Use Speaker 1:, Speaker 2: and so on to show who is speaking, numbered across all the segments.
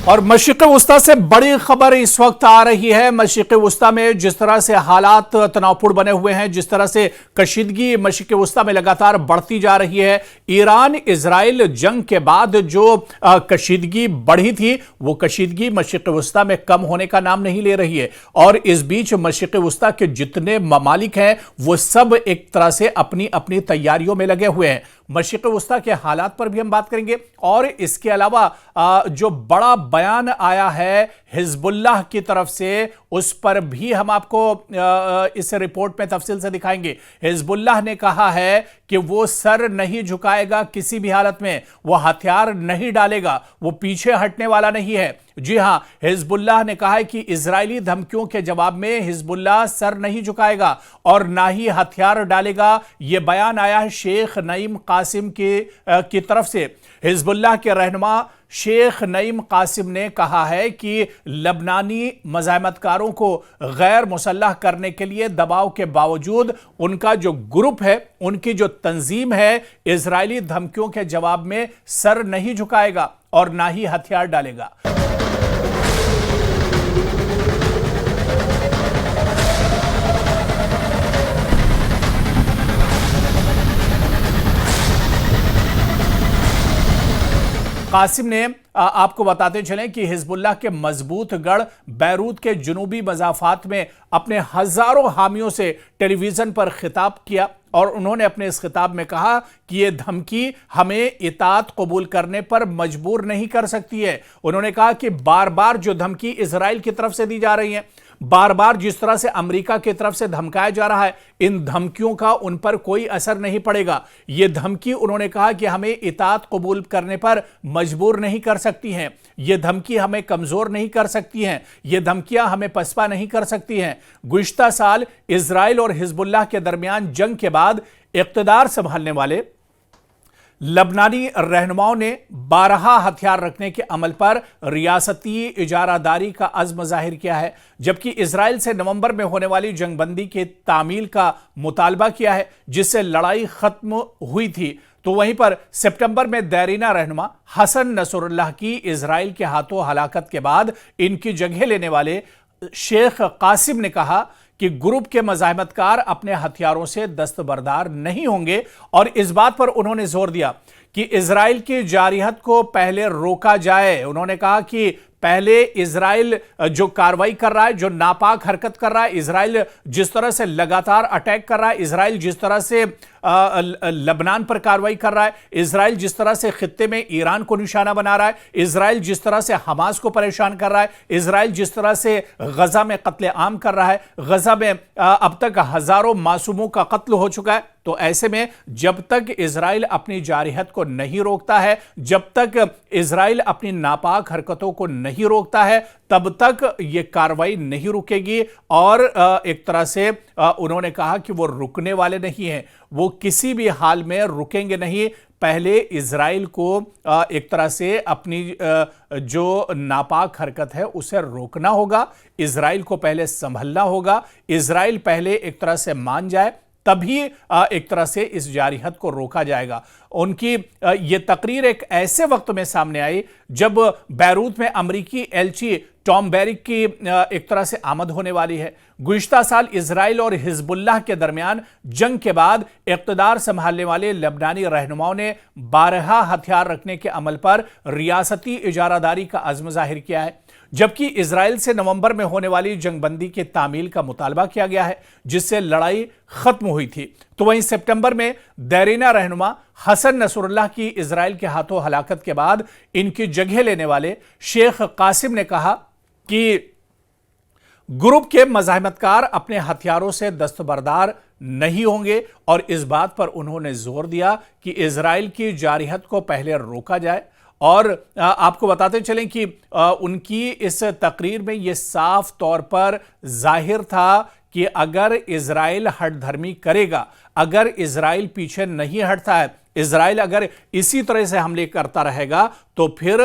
Speaker 1: اور مشرق وسطی سے بڑی خبر اس وقت آ رہی ہے۔ مشرق وسطی میں جس طرح سے حالات تناؤپور بنے ہوئے ہیں، جس طرح سے کشیدگی مشرق وسطی میں لگاتار بڑھتی جا رہی ہے، ایران اسرائیل جنگ کے بعد جو کشیدگی بڑھی تھی وہ کشیدگی مشرق وسطی میں کم ہونے کا نام نہیں لے رہی ہے، اور اس بیچ مشرق وسطی کے جتنے ممالک ہیں وہ سب ایک طرح سے اپنی اپنی تیاریوں میں لگے ہوئے ہیں۔ مشرق وسطی کے حالات پر بھی ہم بات کریں گے، اور اس کے علاوہ جو بڑا بیان آیا ہے حزب اللہ کی طرف سے اس پر بھی ہم آپ کو اس رپورٹ میں تفصیل سے دکھائیں گے۔ حزب اللہ نے کہا ہے کہ وہ سر نہیں جھکائے گا، کسی بھی حالت میں وہ ہتھیار نہیں ڈالے گا، وہ پیچھے ہٹنے والا نہیں ہے۔ جی ہاں، حزب اللہ نے کہا ہے کہ اسرائیلی دھمکیوں کے جواب میں حزب اللہ سر نہیں جھکائے گا اور نہ ہی ہتھیار ڈالے گا۔ یہ بیان آیا ہے شیخ نعیم قاسم کی طرف سے۔ حزب اللہ کے رہنما شیخ نعیم قاسم نے کہا ہے کہ لبنانی مزاحمت کاروں کو غیر مسلح کرنے کے لیے دباؤ کے باوجود ان کا جو گروپ ہے، ان کی جو تنظیم ہے، اسرائیلی دھمکیوں کے جواب میں سر نہیں جھکائے گا اور نہ ہی ہتھیار ڈالے گا۔ قاسم نے آپ کو بتاتے چلیں کہ حزب اللہ کے مضبوط گڑھ بیروت کے جنوبی مضافات میں اپنے ہزاروں حامیوں سے ٹیلی ویژن پر خطاب کیا، اور انہوں نے اپنے اس خطاب میں کہا کہ یہ دھمکی ہمیں اطاعت قبول کرنے پر مجبور نہیں کر سکتی ہے۔ انہوں نے کہا کہ بار بار جو دھمکی اسرائیل کی طرف سے دی جا رہی ہیں، بار بار جس طرح سے امریکہ کی طرف سے دھمکایا جا رہا ہے، ان دھمکیوں کا ان پر کوئی اثر نہیں پڑے گا۔ یہ دھمکی انہوں نے کہا کہ ہمیں اطاعت قبول کرنے پر مجبور نہیں کر سکتی ہیں، یہ دھمکی ہمیں کمزور نہیں کر سکتی ہیں، یہ دھمکیاں ہمیں پسپا نہیں کر سکتی ہیں۔ گزشتہ سال اسرائیل اور حزب اللہ کے درمیان جنگ کے بعد اقتدار سنبھالنے والے لبنانی رہنماؤں نے بارہا ہتھیار رکھنے کے عمل پر ریاستی اجارہ داری کا عزم ظاہر کیا ہے، جبکہ اسرائیل سے نومبر میں ہونے والی جنگ بندی کی تعمیل کا مطالبہ کیا ہے جس سے لڑائی ختم ہوئی تھی۔ تو وہیں پر سپٹمبر میں دیرینہ رہنما حسن نصر اللہ کی اسرائیل کے ہاتھوں ہلاکت کے بعد ان کی جگہ لینے والے شیخ قاسم نے کہا کہ گروپ کے مزاحمت کار اپنے ہتھیاروں سے دستبردار نہیں ہوں گے، اور اس بات پر انہوں نے زور دیا کہ اسرائیل کی جارحیت کو پہلے روکا جائے۔ انہوں نے کہا کہ پہلے اسرائیل جو کاروائی کر رہا ہے، جو ناپاک حرکت کر رہا ہے، اسرائیل جس طرح سے لگاتار اٹیک کر رہا ہے، اسرائیل جس طرح سے لبنان پر کاروائی کر رہا ہے، اسرائیل جس طرح سے خطے میں ایران کو نشانہ بنا رہا ہے، اسرائیل جس طرح سے حماس کو پریشان کر رہا ہے، اسرائیل جس طرح سے غزہ میں قتل عام کر رہا ہے، غزہ میں اب تک ہزاروں معصوموں کا قتل ہو چکا ہے۔ تو ایسے میں جب تک اسرائیل اپنی جارحیت کو نہیں روکتا ہے، جب تک اسرائیل اپنی ناپاک حرکتوں کو نہیں روکتا ہے، تب تک یہ کاروائی نہیں رکے گی، اور ایک طرح سے انہوں نے کہا کہ وہ رکنے والے نہیں ہیں، وہ کسی بھی حال میں رکیں گے نہیں۔ پہلے اسرائیل کو ایک طرح سے اپنی جو ناپاک حرکت ہے اسے روکنا ہوگا، اسرائیل کو پہلے سنبھلنا ہوگا، اسرائیل پہلے ایک طرح سے مان جائے، تبھی ایک طرح سے اس جارحیت کو روکا جائے گا۔ ان کی یہ تقریر ایک ایسے وقت میں سامنے آئی جب بیروت میں امریکی ایلچی ٹام بیرک کی ایک طرح سے آمد ہونے والی ہے۔ گزشتہ سال اسرائیل اور حزب اللہ کے درمیان جنگ کے بعد اقتدار سنبھالنے والے لبنانی رہنماؤں نے بارہا ہتھیار رکھنے کے عمل پر ریاستی اجارہ داری کا عزم ظاہر کیا ہے، جبکہ اسرائیل سے نومبر میں ہونے والی جنگ بندی کی تعمیل کا مطالبہ کیا گیا ہے جس سے لڑائی ختم ہوئی تھی۔ تو وہیں سپٹمبر میں دیرینہ رہنما حسن نصر اللہ کی اسرائیل کے ہاتھوں ہلاکت کے بعد ان کی جگہ لینے والے شیخ قاسم نے کہا کہ گروپ کے مزاحمت کار اپنے ہتھیاروں سے دستبردار نہیں ہوں گے، اور اس بات پر انہوں نے زور دیا کہ اسرائیل کی جارحیت کو پہلے روکا جائے۔ اور آپ کو بتاتے چلیں کہ ان کی اس تقریر میں یہ صاف طور پر ظاہر تھا کہ اگر اسرائیل ہٹ دھرمی کرے گا، اگر اسرائیل پیچھے نہیں ہٹتا ہے، इजराइल अगर इसी तरह से हमले करता रहेगा तो फिर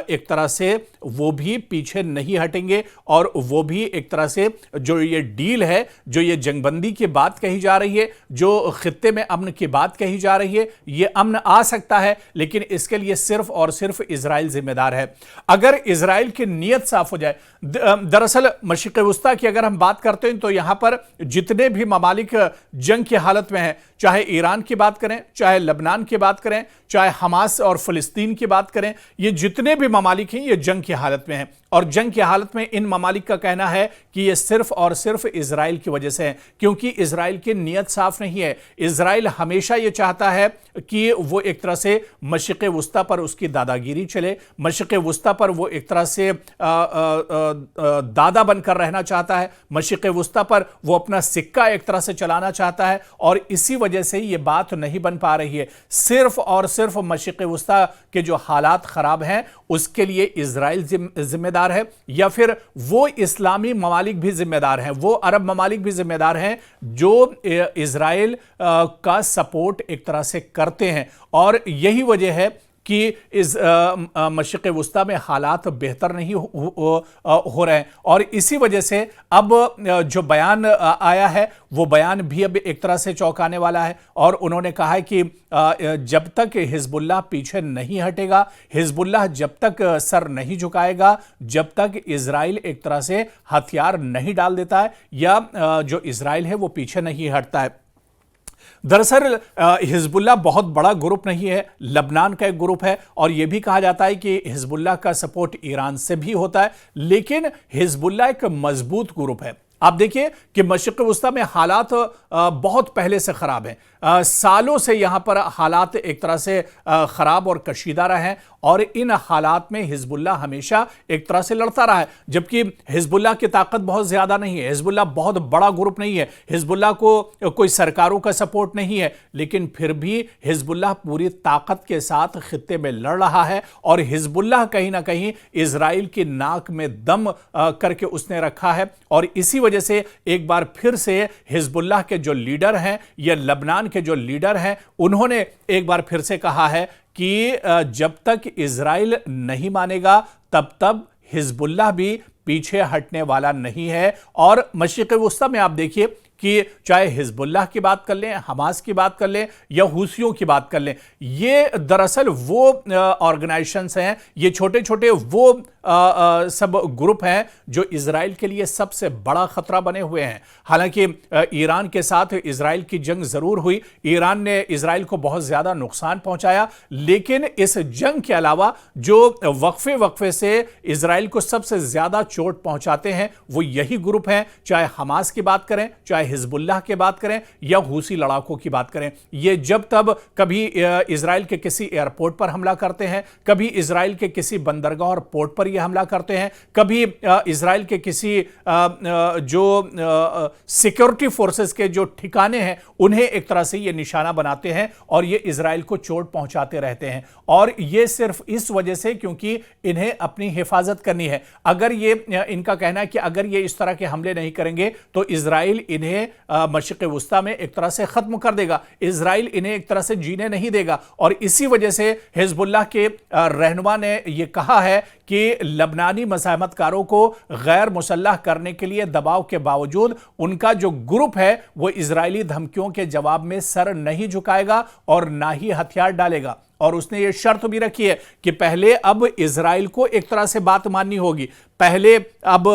Speaker 1: एक तरह से वो भी पीछे नहीं हटेंगे और वो भी एक तरह से जो ये डील है, जो ये जंगबंदी की बात कही जा रही है, जो खित्ते में अमन की बात कही जा रही है, ये अमन आ सकता है लेकिन इसके लिए सिर्फ और सिर्फ इजराइल जिम्मेदार है। अगर इजराइल की नीयत साफ हो जाए, दरअसल मशरिक़ वुस्ता की अगर हम बात करते हैं तो यहां पर जितने भी ममालिक जंग की हालत में हैं, चाहे ईरान की बात करें, चाहे लबनान की बात करें, चाहे हमास और फिलिस्तीन की बात करें, ये जितने भी ममालिक हैं ये जंग की हालत में हैं और जंग की हालत में इन ममालिक का कहना है कि ये सिर्फ और सिर्फ इजराइल की वजह से है, क्योंकि इजराइल की नीयत साफ नहीं है। इजराइल हमेशा ये चाहता है कि वो एक तरह से मशरिक़ वुस्ता पर उसकी दादागिरी चले, मशरिक़ वुस्ता पर वो एक तरह से दादा बनकर रहना चाहता है, मशरिक़ वुस्ता पर वो अपना सिक्का एक तरह से चलाना चाहता है और इसी वजह से ये बात नहीं बन पा रही है। सिर्फ और सिर्फ मशरिक़ वुस्ता के जो हालात ख़राब हैं उसके लिए इजराइल जिम्मेदार है या फिर वो इस्लामी ममालिक भी जिम्मेदार हैं, वो अरब ममालिक भी जिम्मेदार हैं जो इजराइल का सपोर्ट एक तरह से करते हैं और यही वजह है कि इस मशरिक़ वुस्ता में हालात बेहतर नहीं हो रहे हैं और इसी वजह से अब जो बयान आया है वो बयान भी अब एक तरह से चौंकाने वाला है और उन्होंने कहा है कि जब तक हिजबुल्लाह पीछे नहीं हटेगा, हिजबुल्लाह जब तक सर नहीं झुकाएगा, जब तक इजराइल एक तरह से हथियार नहीं डाल देता है या जो इजराइल है वो पीछे नहीं हटता है। दरअसल हिजबुल्लाह बहुत बड़ा ग्रुप नहीं है, लबनान का एक ग्रुप है और यह भी कहा जाता है कि हिजबुल्लाह का सपोर्ट ईरान से भी होता है, लेकिन हिजबुल्लाह एक मजबूत ग्रुप है। आप देखिए कि मशरिक़ वुस्ता में हालात बहुत पहले से ख़राब हैं, सालों से यहाँ पर हालात एक तरह से ख़राब और कशीदा रहे हैं और इन हालात में हिजबुल्लाह हमेशा एक तरह से लड़ता रहा है, जबकि हिजबुल्लाह की ताकत बहुत ज़्यादा नहीं है, हिजबुल्लाह बहुत बड़ा ग्रुप नहीं है, हिजबुल्लाह को कोई सरकारों का सपोर्ट नहीं है, लेकिन फिर भी हिजबुल्लाह पूरी ताकत के साथ खित्ते में लड़ रहा है और हिजबुल्लाह कहीं ना कहीं इजराइल की नाक में दम करके उसने रखा है और इसी वजह से एक बार फिर से हिजबुल्लाह के जो लीडर हैं या लबनान के जो लीडर हैं उन्होंने एक बार फिर से कहा है कि जब तक इजराइल नहीं मानेगा तब तक हिजबुल्लाह भी पीछे हटने वाला नहीं है। और मशरिक़ वुस्ता में आप देखिए कि चाहे हिजबुल्लाह की बात कर लें, हमास की बात कर लें या हुसियों की बात कर लें, ये दरअसल वो ऑर्गेनाइजेशंस हैं, ये छोटे छोटे वो सब ग्रुप हैं जो इजराइल के लिए सबसे बड़ा खतरा बने हुए हैं। हालांकि ईरान के साथ इजराइल की जंग जरूर हुई, ईरान ने इजराइल को बहुत ज्यादा नुकसान पहुंचाया, लेकिन इस जंग के अलावा जो वक्फे वक्फे से इजराइल को सबसे ज्यादा चोट पहुंचाते हैं वो यही ग्रुप हैं, चाहे हमास की बात करें, चाहे हिजबुल्लाह की बात करें या हुसी लड़ाकों की बात करें। ये जब तब कभी इजराइल के किसी एयरपोर्ट पर हमला करते हैं, कभी इजराइल के किसी बंदरगाह और पोर्ट पर हमला करते हैं, कभी इजराइल के किसी जो सिक्योरिटी फोर्सेस के जो ठिकाने हैं उन्हें एक तरह से ये निशाना बनाते हैं और ये इजराइल को चोट पहुंचाते रहते हैं और ये सिर्फ इस वजह से क्योंकि इन्हें अपनी हिफाजत करनी है। अगर ये इनका कहना है कि अगर ये इस तरह के हमले नहीं करेंगे तो इजराइल इन्हें मशरिक़ वुस्ता में एक तरह से खत्म कर देगा, इजराइल इन्हें एक तरह से जीने नहीं देगा और इसी वजह से हिजबुल्लाह के रहनुमा ने यह कहा है कि लबनानी मज़ाहमतकारों को गैर मुसल्लह करने के लिए दबाव के बावजूद उनका जो ग्रुप है वो इजरायली धमकियों के जवाब में सर नहीं झुकाएगा और ना ही हथियार डालेगा। और उसने ये शर्त भी रखी है कि पहले अब इजराइल को एक तरह से बात माननी होगी, पहले अब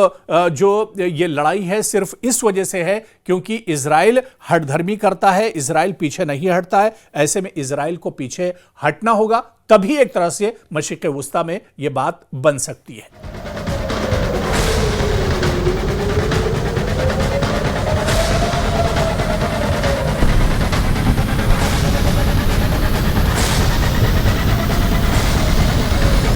Speaker 1: जो ये लड़ाई है सिर्फ इस वजह से है क्योंकि इजराइल हठधर्मी करता है, इजराइल पीछे नहीं हटता है, ऐसे में इजराइल को पीछे हटना होगा, तभी एक तरह से मशरिक़ वुस्ता में ये बात बन सकती है।